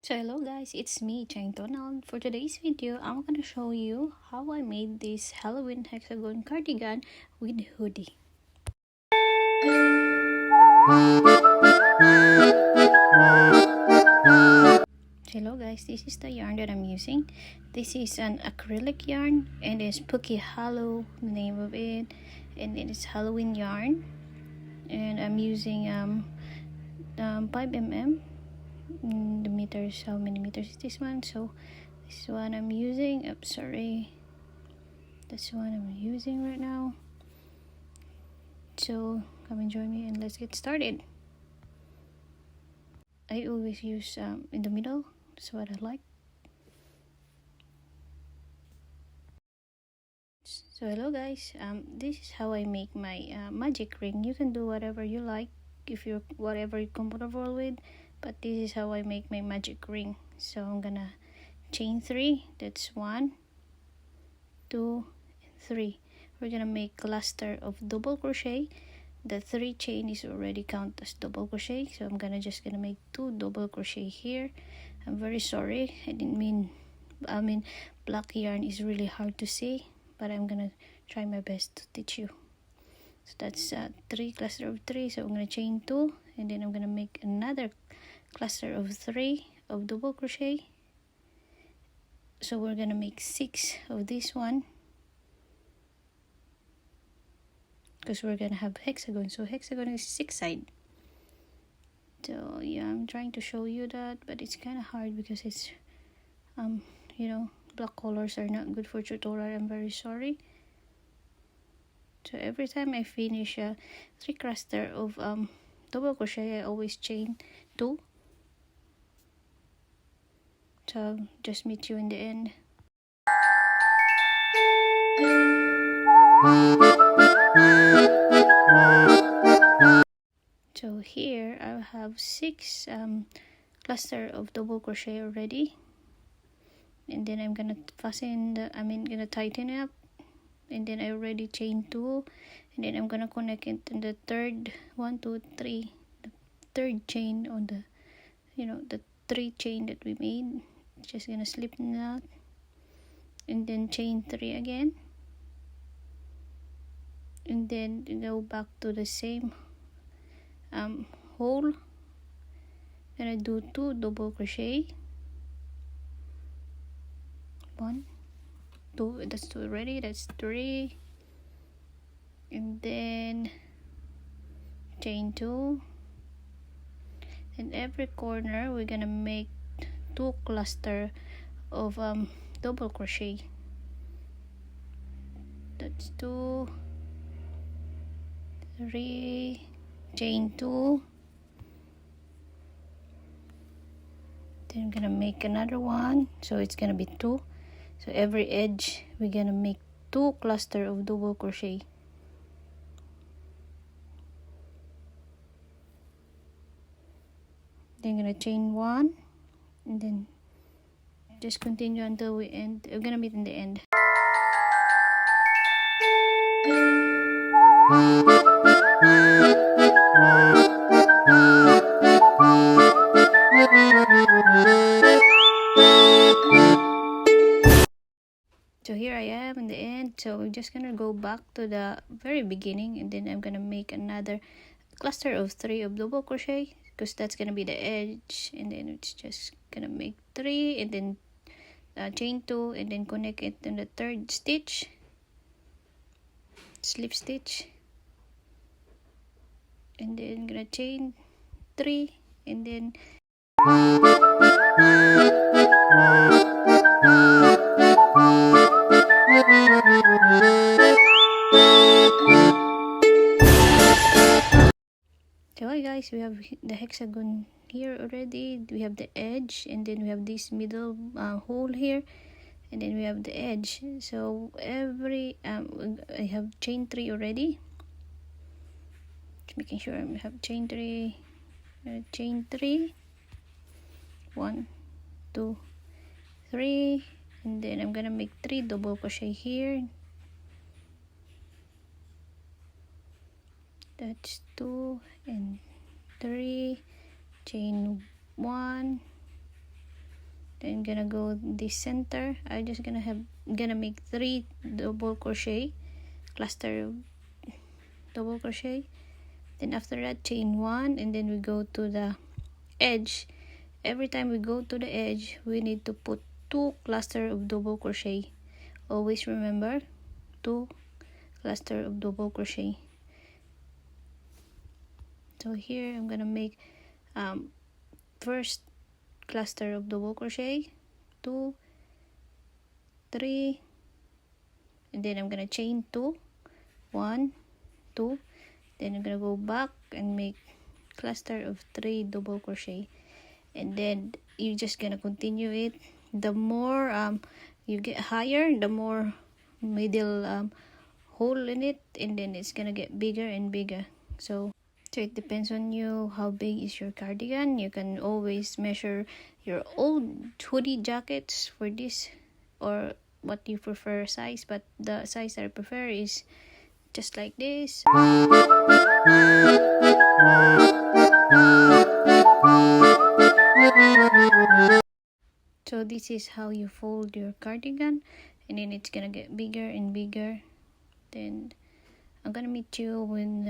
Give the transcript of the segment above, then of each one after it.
So hello guys, it's me, Chang Tonal. For today's video, I'm gonna show you how I made this Halloween Hexagon cardigan with hoodie. So hello guys, this is the yarn that I'm using. This is an acrylic yarn and it's Spooky Hollow, the name of it, and it is Halloween yarn. And I'm using 5 mm. The meters, how many meters is this one? So this one I'm using. That's the one I'm using right now. So come and join me and let's get started. I always use in the middle. That's what I like. So hello guys, this is how I make my magic ring. You can do whatever you like, if you're whatever you're comfortable with, but this is how I make my magic ring. So I'm gonna chain 3. That's 1, 2, and 3. We're gonna make cluster of double crochet. The 3 chain is already count as double crochet, so I'm just gonna make 2 double crochet here. I'm very sorry, I mean black yarn is really hard to see, but I'm gonna try my best to teach you. So that's 3 cluster of 3. So I'm gonna chain 2, and then I'm gonna make another cluster of 3 of double crochet. So we're gonna make 6 of this one, because we're gonna have hexagon. So hexagon is 6 side. So yeah, I'm trying to show you that, but it's kind of hard because it's black colors are not good for tutorial. I'm very sorry. So every time I finish 3 cluster of double crochet, I always chain 2. So I'll just meet you in the end. So here I have 6 cluster of double crochet already, and then I'm gonna fasten gonna tighten it up, and then I already chain 2, and then I'm gonna connect it in the third 1, 2, 3, the third chain on the the 3 chain that we made. Just gonna slip knot and then chain 3 again, and then go back to the same hole. Then I do 2 double crochet, 1, 2, that's 2 already, that's 3, and then chain 2. In every corner we're gonna make 2 cluster of double crochet. That's 2, 3, chain 2, then I'm gonna make another one, so it's gonna be 2. So every edge we're gonna make 2 cluster of double crochet. Then I'm gonna chain 1, and then just continue until we end. We're gonna meet in the end. So here I am in the end. So we're just gonna go back to the very beginning, and then I'm gonna make another cluster of 3 of double crochet, because that's gonna be the edge, and then it's just gonna make 3, and then chain 2, and then connect it in the third stitch, slip stitch, and then gonna chain 3, and then so hi guys, we have the hexagon here already. We have the edge, and then we have this middle hole here, and then we have the edge. So every I have chain 3 already. Just making sure I have chain 3. Chain 3, 1, 2, 3, and then I'm gonna make 3 double crochet here. That's 2 and 3, chain 1, then gonna go this center. I just gonna make 3 double crochet, cluster of double crochet. Then after that, chain 1, and then we go to the edge. Every time we go to the edge, we need to put 2 cluster of double crochet. Always remember 2 cluster of double crochet. So here I'm gonna make first cluster of double crochet, 2, 3, and then I'm gonna chain 2, 1, 2, then I'm gonna go back and make cluster of 3 double crochet, and then you're just gonna continue it. The more you get higher, the more middle hole in it, and then it's gonna get bigger and bigger. So it depends on you how big is your cardigan. You can always measure your old hoodie jackets for this, or what you prefer size, but the size that I prefer is just like this. So this is how you fold your cardigan, and then it's gonna get bigger and bigger. Then I'm gonna meet you when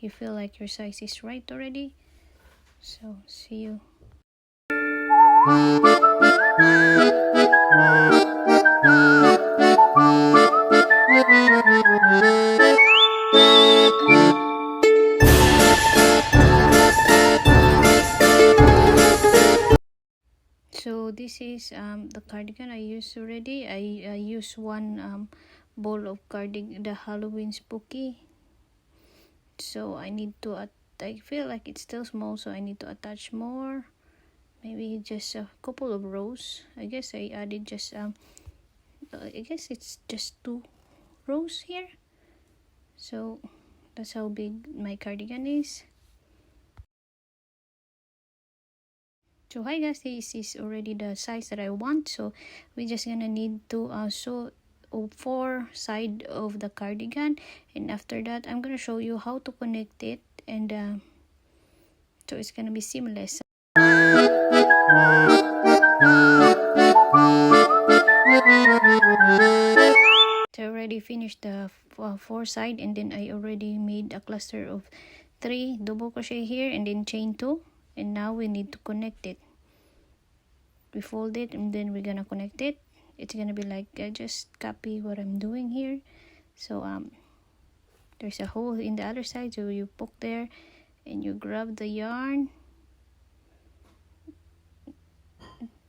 you feel like your size is right already. So see you. So this is the cardigan I used already. I used one ball of cardigan, the Halloween spooky. So I need to I feel like it's still small, so I need to attach more. Maybe just a couple of rows. I guess I added just I guess it's just 2 rows here. So that's how big my cardigan is. So hi guys, this is already the size that I want. So we're just gonna need to sew 4 side of the cardigan, and after that I'm gonna show you how to connect it, and so it's gonna be seamless. So I already finished the 4 side, and then I already made a cluster of 3 double crochet here, and then chain 2, and now we need to connect it. We fold it, and then we're gonna connect it. It's gonna be like just copy what I'm doing here. So there's a hole in the other side, so you poke there and you grab the yarn,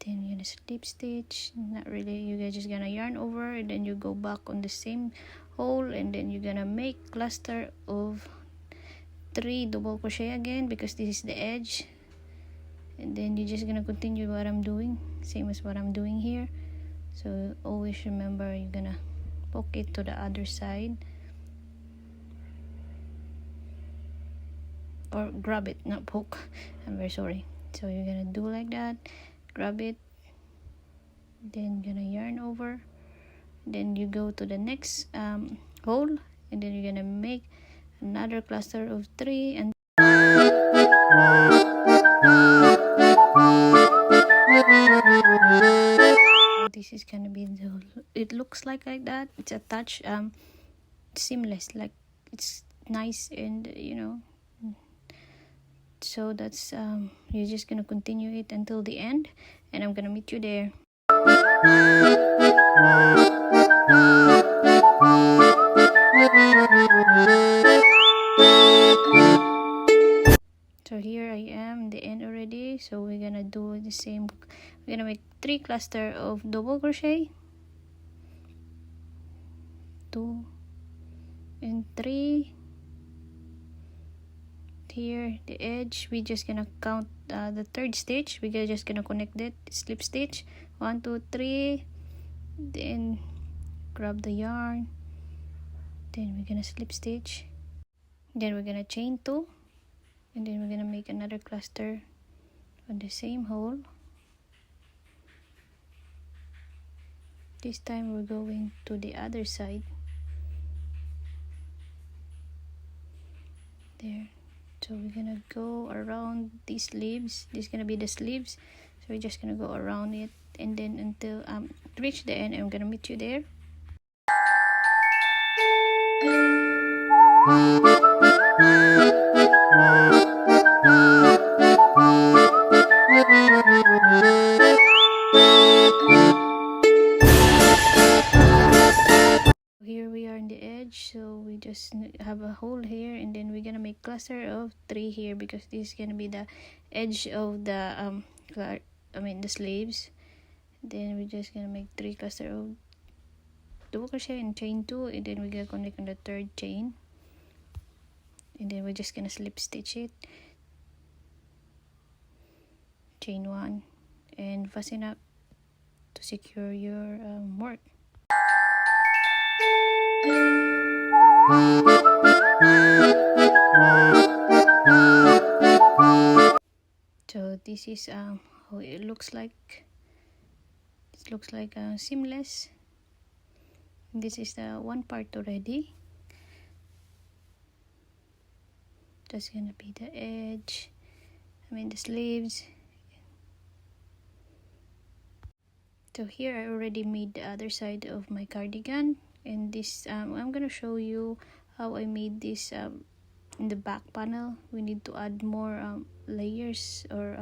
then you're gonna slip stitch. Not really, you're just gonna yarn over, and then you go back on the same hole, and then you're gonna make cluster of 3 double crochet again, because this is the edge, and then you're just gonna continue what I'm doing, same as what I'm doing here. So always remember, you're gonna poke it to the other side, or grab it, not poke. I'm very sorry. So you're gonna do like that, grab it, then gonna yarn over, then you go to the next hole, and then you're gonna make another cluster of 3, and this is gonna be it looks like that. It's attached seamless, like it's nice, and so that's you're just gonna continue it until the end, and I'm gonna meet you there. So here I am in the end already. So we're gonna do the same. We're gonna make 3 cluster of double crochet, 2 and 3. Here the edge, we're just gonna count the 3rd stitch. We're just gonna connect it, slip stitch, 1 2 3, then grab the yarn, then we're gonna slip stitch, then we're gonna chain 2, and then we're gonna make another cluster on the same hole. This time we're going to the other side there. So we're gonna go around these sleeves. This is gonna be the sleeves, So we're just gonna go around it, and then until reach the end. I'm gonna meet you there. Here we are in the edge, so we just have a hole here, and then we're gonna make cluster of 3 here, because this is gonna be the edge of the the sleeves. Then we're just gonna make 3 cluster of double crochet and chain 2, and then we're gonna connect on the 3rd chain, and then we're just gonna slip stitch it, chain 1, and fasten up to secure your work. So this is how it looks like. It looks like seamless. This is the one part already. That's gonna be the edge, the sleeves. So here I already made the other side of my cardigan, and this I'm gonna show you how I made this in the back panel. We need to add more layers or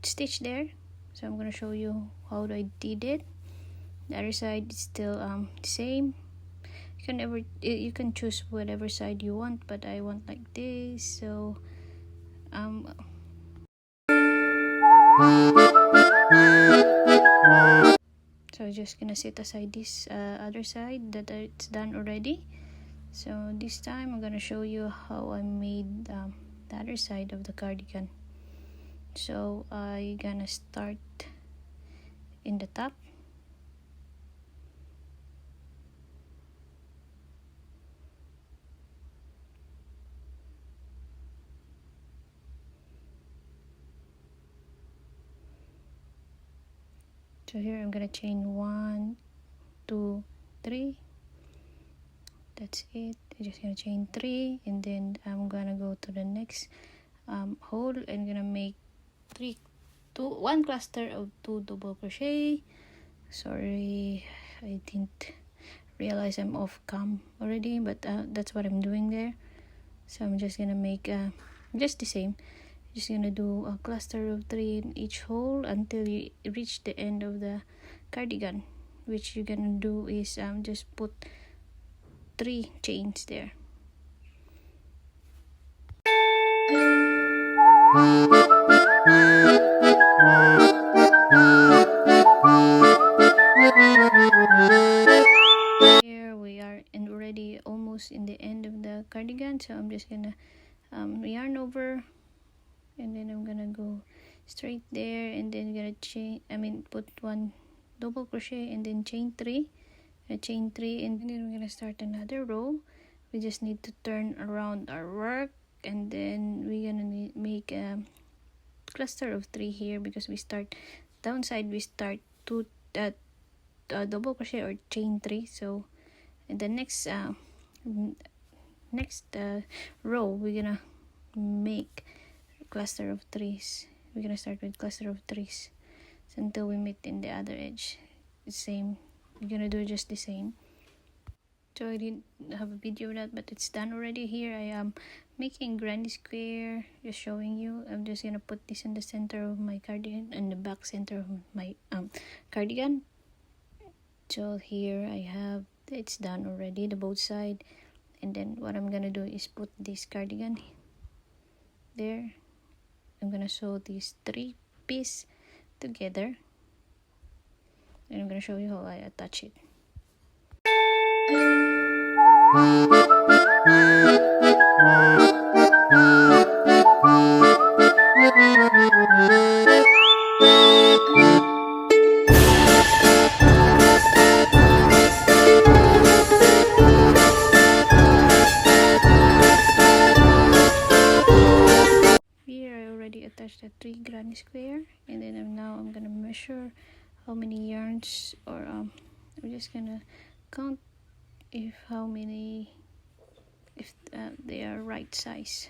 stitch there, so I'm gonna show you how I did it. The other side is still the same. You can choose whatever side you want, but I want like this. So so just gonna set aside this other side that it's done already. So this time I'm gonna show you how I made the other side of the cardigan. So I gonna start in the top. So here I'm gonna chain 1, 2, 3. That's it. I'm just gonna chain 3, and then I'm gonna go to the next hole and gonna make 1 cluster of 2 double crochet. Sorry, I didn't realize I'm off cam already, but that's what I'm doing there. So I'm just gonna make just the same. Just gonna do a cluster of 3 in each hole until you reach the end of the cardigan, which you're gonna do is just put 3 chains there. Here we are, and already almost in the end of the cardigan, so I'm just gonna yarn over, and then I'm gonna go straight there, and then gonna put 1 double crochet, and then chain 3, chain 3, and then we're gonna start another row. We just need to turn around our work, and then we're gonna make a cluster of 3 here, because we start downside, we start 2 double crochet or chain 3. So in the next row we're gonna make cluster of 3s. We're gonna start with cluster of 3s until we meet in the other edge. Same, we're gonna do just the same. So I didn't have a video of that, but it's done already. Here I am making granny square, just showing you. I'm just gonna put this in the center of my cardigan and the back center of my cardigan. So here I have, it's done already, the both side. And then what I'm gonna do is put this cardigan there. I'm gonna sew these 3 pieces together, and I'm gonna show you how I attach it. Here I already attached the 3 granny square, and then I'm gonna measure how many yarns, or I'm just gonna count if they are right size.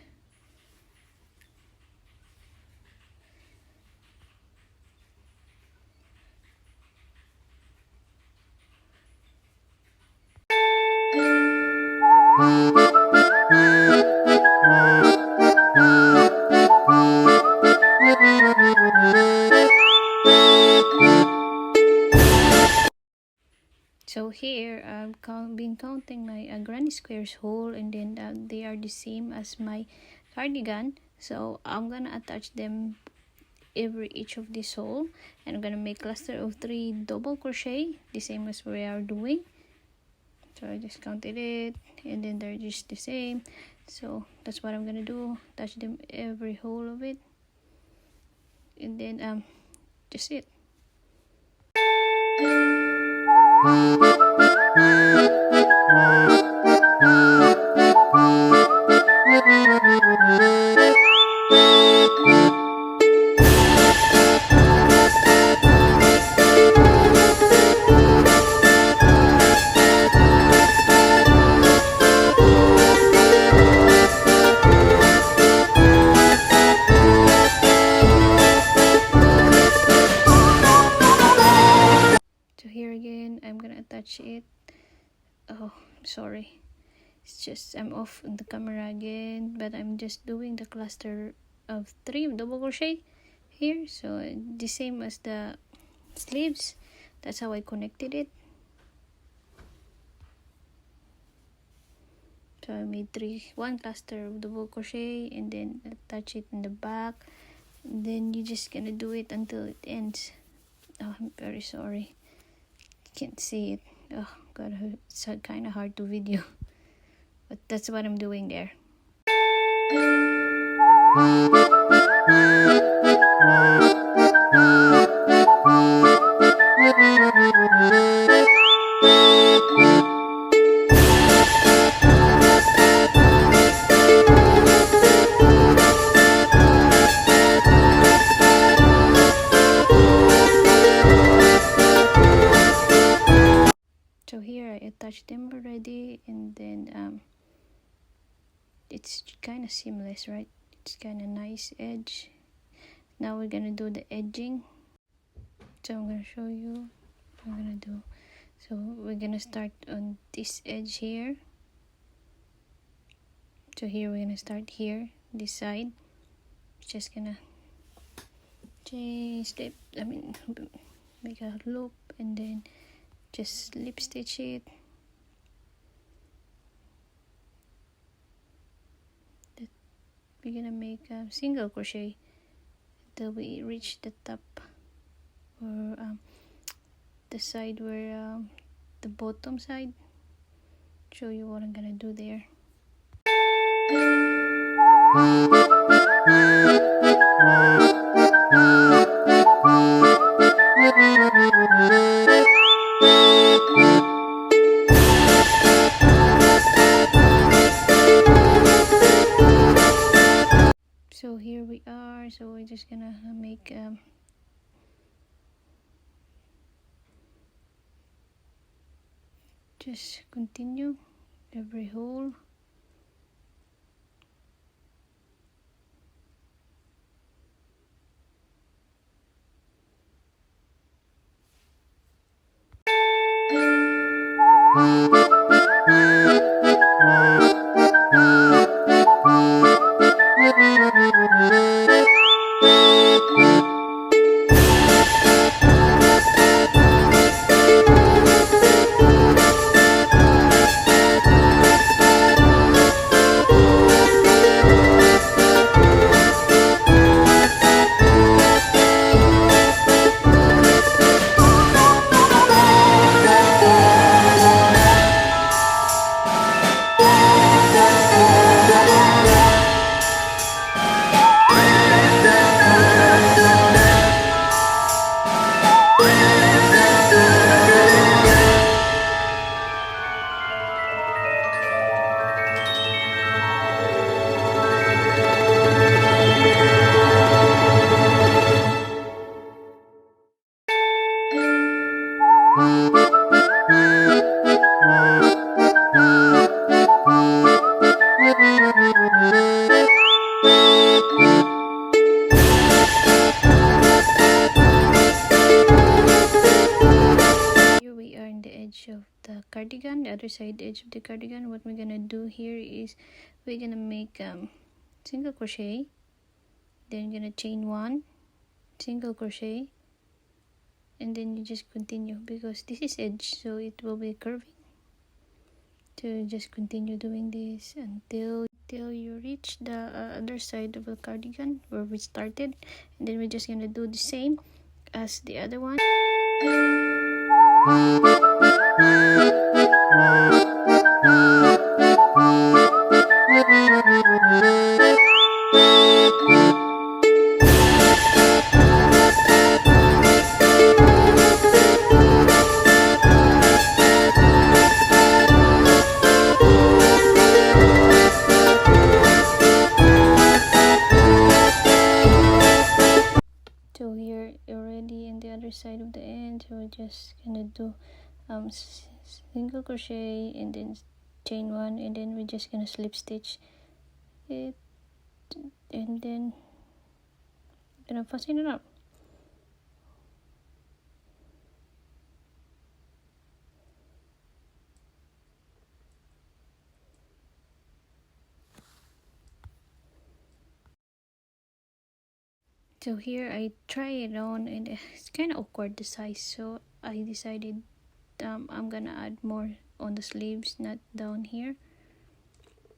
So here I've been counting my granny squares hole, and then they are the same as my cardigan. So I'm gonna attach them each of this hole, and I'm gonna make cluster of 3 double crochet, the same as we are doing. So I just counted it, and then they're just the same. So that's what I'm gonna do, touch them every hole of it, and then just it. So here again, I'm gonna attach it. Oh, sorry. It's just I'm off on the camera again, but I'm just doing the cluster of 3 double crochet here. So the same as the sleeves. That's how I connected it. So I made 1 cluster of double crochet, and then attach it in the back. And then you're just gonna do it until it ends. Oh, I'm very sorry. Can't see it. Oh god, it's kind of hard to video. But that's what I'm doing there. So here I attached them already, and then it's kind of seamless, right? It's kind of nice edge. Now we're gonna do the edging. So I'm gonna show you what I'm gonna do. So we're gonna start on this edge here. So here we're gonna start here, this side. Just gonna make a loop, and then just slip stitch it. We're gonna make a single crochet until we reach the top, or the side where the bottom side. Show you what I'm gonna do there. So here we are. So we're just gonna make just continue every hole. Of the cardigan, the other side edge of the cardigan. What we're gonna do here is we're gonna make single crochet, then gonna chain 1, single crochet, and then you just continue, because this is edge, so it will be curving. So just continue doing this until you reach the other side of the cardigan where we started, and then we're just gonna do the same as the other one. So here already in the other side of the end, so we're just gonna do single crochet and then chain one, and then we're just gonna slip stitch it, and then gonna fasten it up. So here I try it on, and it's kind of awkward the size, so I decided I'm gonna add more on the sleeves, not down here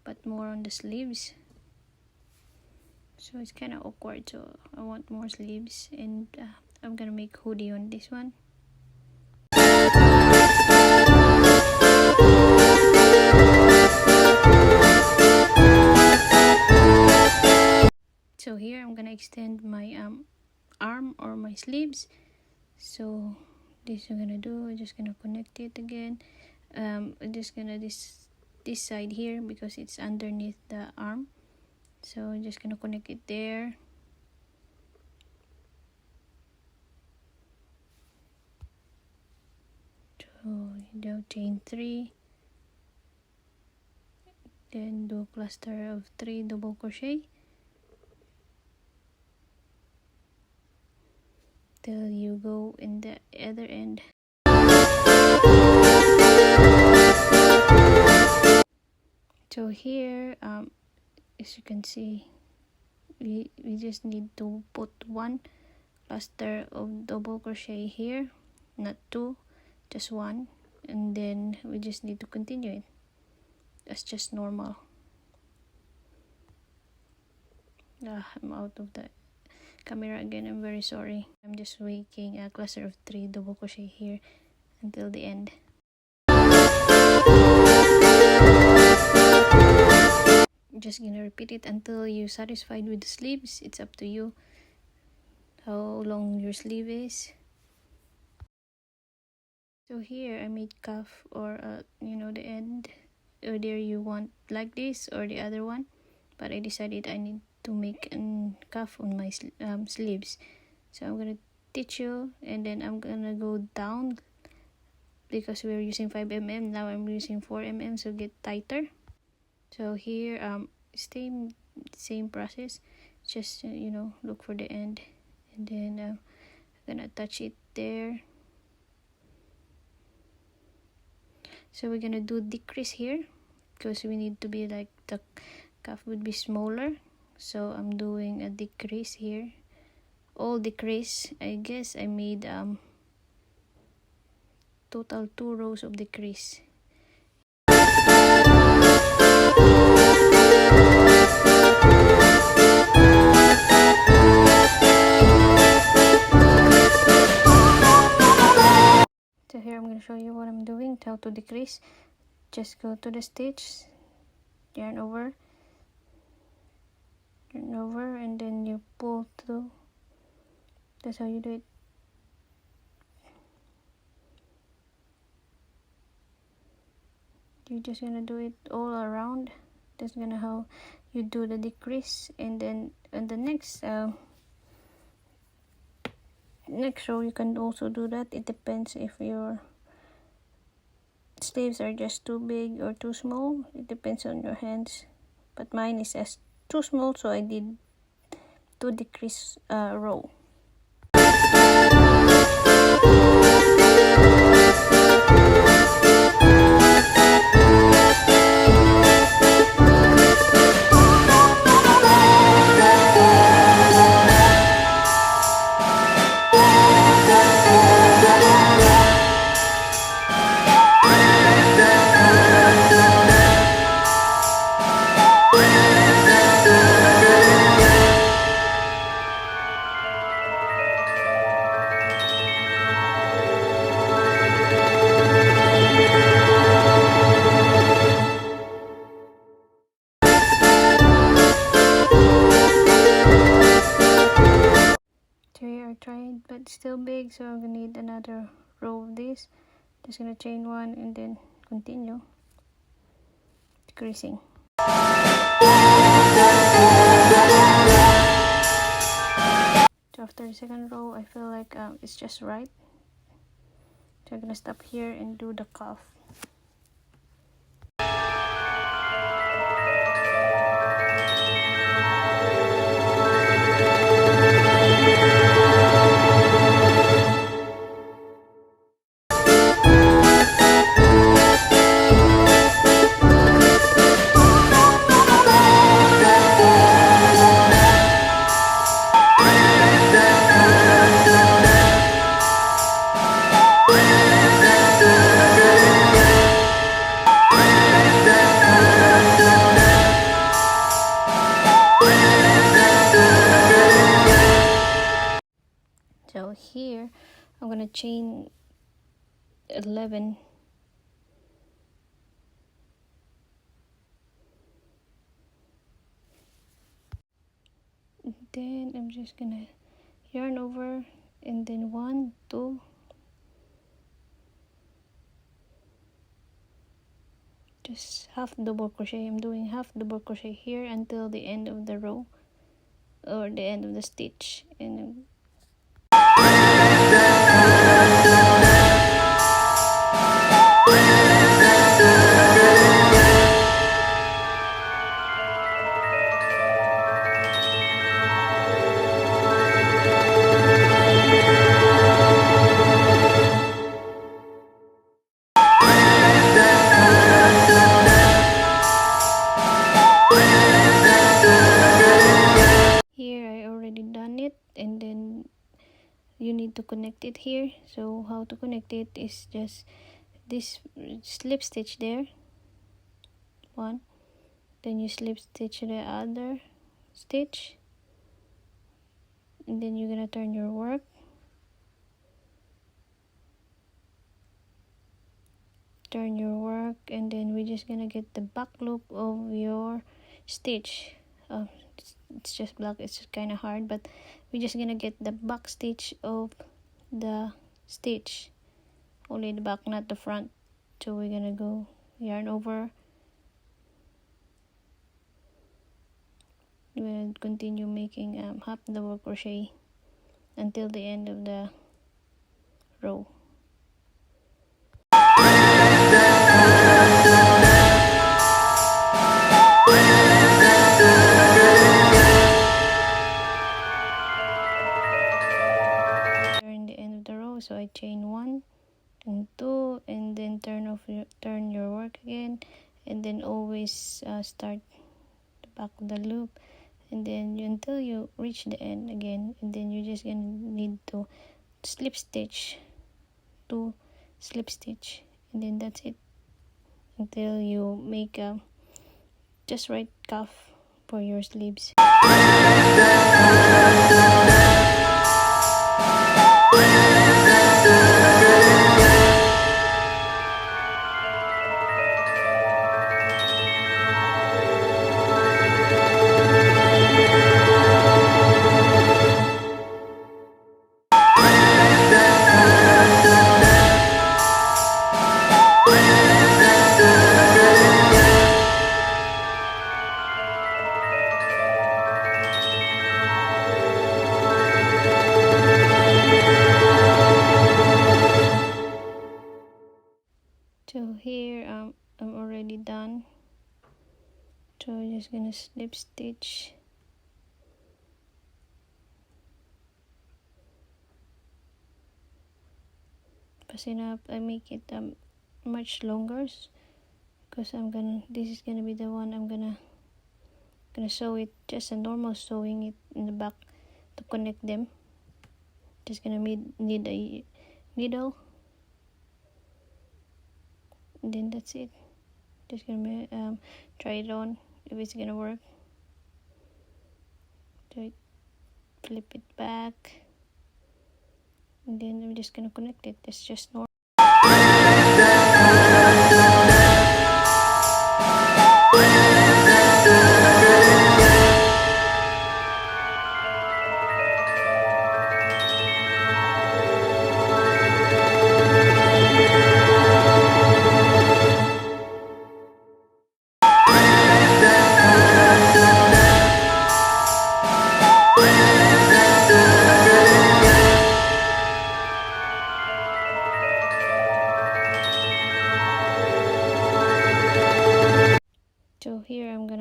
but more on the sleeves. So it's kind of awkward, so I want more sleeves, and I'm gonna make hoodie on this one. So here I'm gonna extend my arm or my sleeves. So this I'm gonna do, I'm just gonna connect it again. I'm just gonna this side here because it's underneath the arm, so I'm just gonna connect it there. So do chain 3, then do cluster of 3 double crochet till you go in the other end. So here as you can see, we just need to put 1 cluster of double crochet here, not 2, just 1, and then we just need to continue it. That's just normal. I'm out of the camera again, I'm very sorry. I'm just making a cluster of 3 double crochet here until the end. Just gonna repeat it until you're satisfied with the sleeves. It's up to you how long your sleeve is. So here I made cuff, or the end, whether you want like this or the other one, but I decided I need to make a cuff on my sleeves. So I'm gonna teach you, and then I'm gonna go down because we're using 5mm. Now I'm using 4mm, so get tighter. So here same process, just look for the end, and then I'm gonna attach it there. So we're gonna do decrease here because we need to be like the cuff would be smaller, so I'm doing a decrease here, all decrease. I guess I made total 2 rows of decrease. So here I'm going to show you what I'm doing, how to decrease. Just go to the stitch, yarn over, and then you pull through. That's how you do it. You're just gonna do it all around. That's gonna how you do the decrease, and then on the next row you can also do that. It depends if your sleeves are just too big or too small. It depends on your hands, but mine is as too small, so I did 2 decrease row. big, so I'm gonna need another row of this. Just gonna chain one and then continue decreasing. So after the second row, I feel like it's just right, so I'm gonna stop here and do the cuff. So here I'm gonna chain 11. Then I'm just gonna yarn over and then 1, 2, just half double crochet. I'm doing half double crochet here until the end of the row or the end of the stitch, and here I already done it, and then you need to connect it here. So how to connect it is just this slip stitch there, one, then you slip stitch the other stitch, and then you're gonna turn your work, and then we're just gonna get the back loop of your stitch. It's just black, it's kind of hard, but we're just gonna get the back stitch of the stitch, only the back, not the front. So we're gonna go yarn over, we'll continue making half double crochet until the end of the row. So I chain 1 and 2, and then turn your work again, and then always start the back of the loop, and then until you reach the end again, and then you're just gonna need to slip stitch, 2 slip stitch, and then that's it until you make a just right cuff for your sleeves. So here I'm already done, so I'm just gonna slip stitch, passing up. I make it much longer because this is gonna be the one I'm gonna sew it, just a normal sewing it in the back to connect them. Just gonna need a needle, and then that's it. Just gonna try it on if it's gonna work. So flip it back, and then I'm just gonna connect it. It's just normal.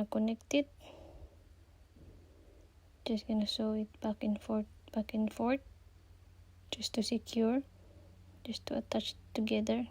connect it. Just gonna sew it back and forth, just to secure, just to attach together.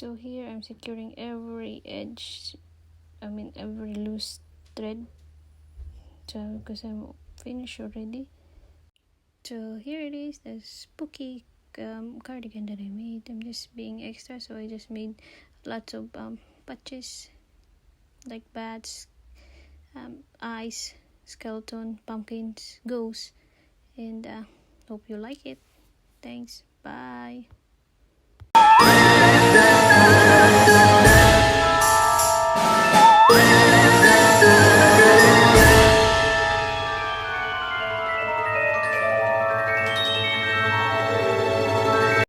So here I'm securing every edge, every loose thread, so because I'm finished already. So here it is, the spooky cardigan that I made. I'm just being extra, so I just made lots of patches like bats, eyes, skeleton, pumpkins, ghosts, and hope you like it. Thanks, bye.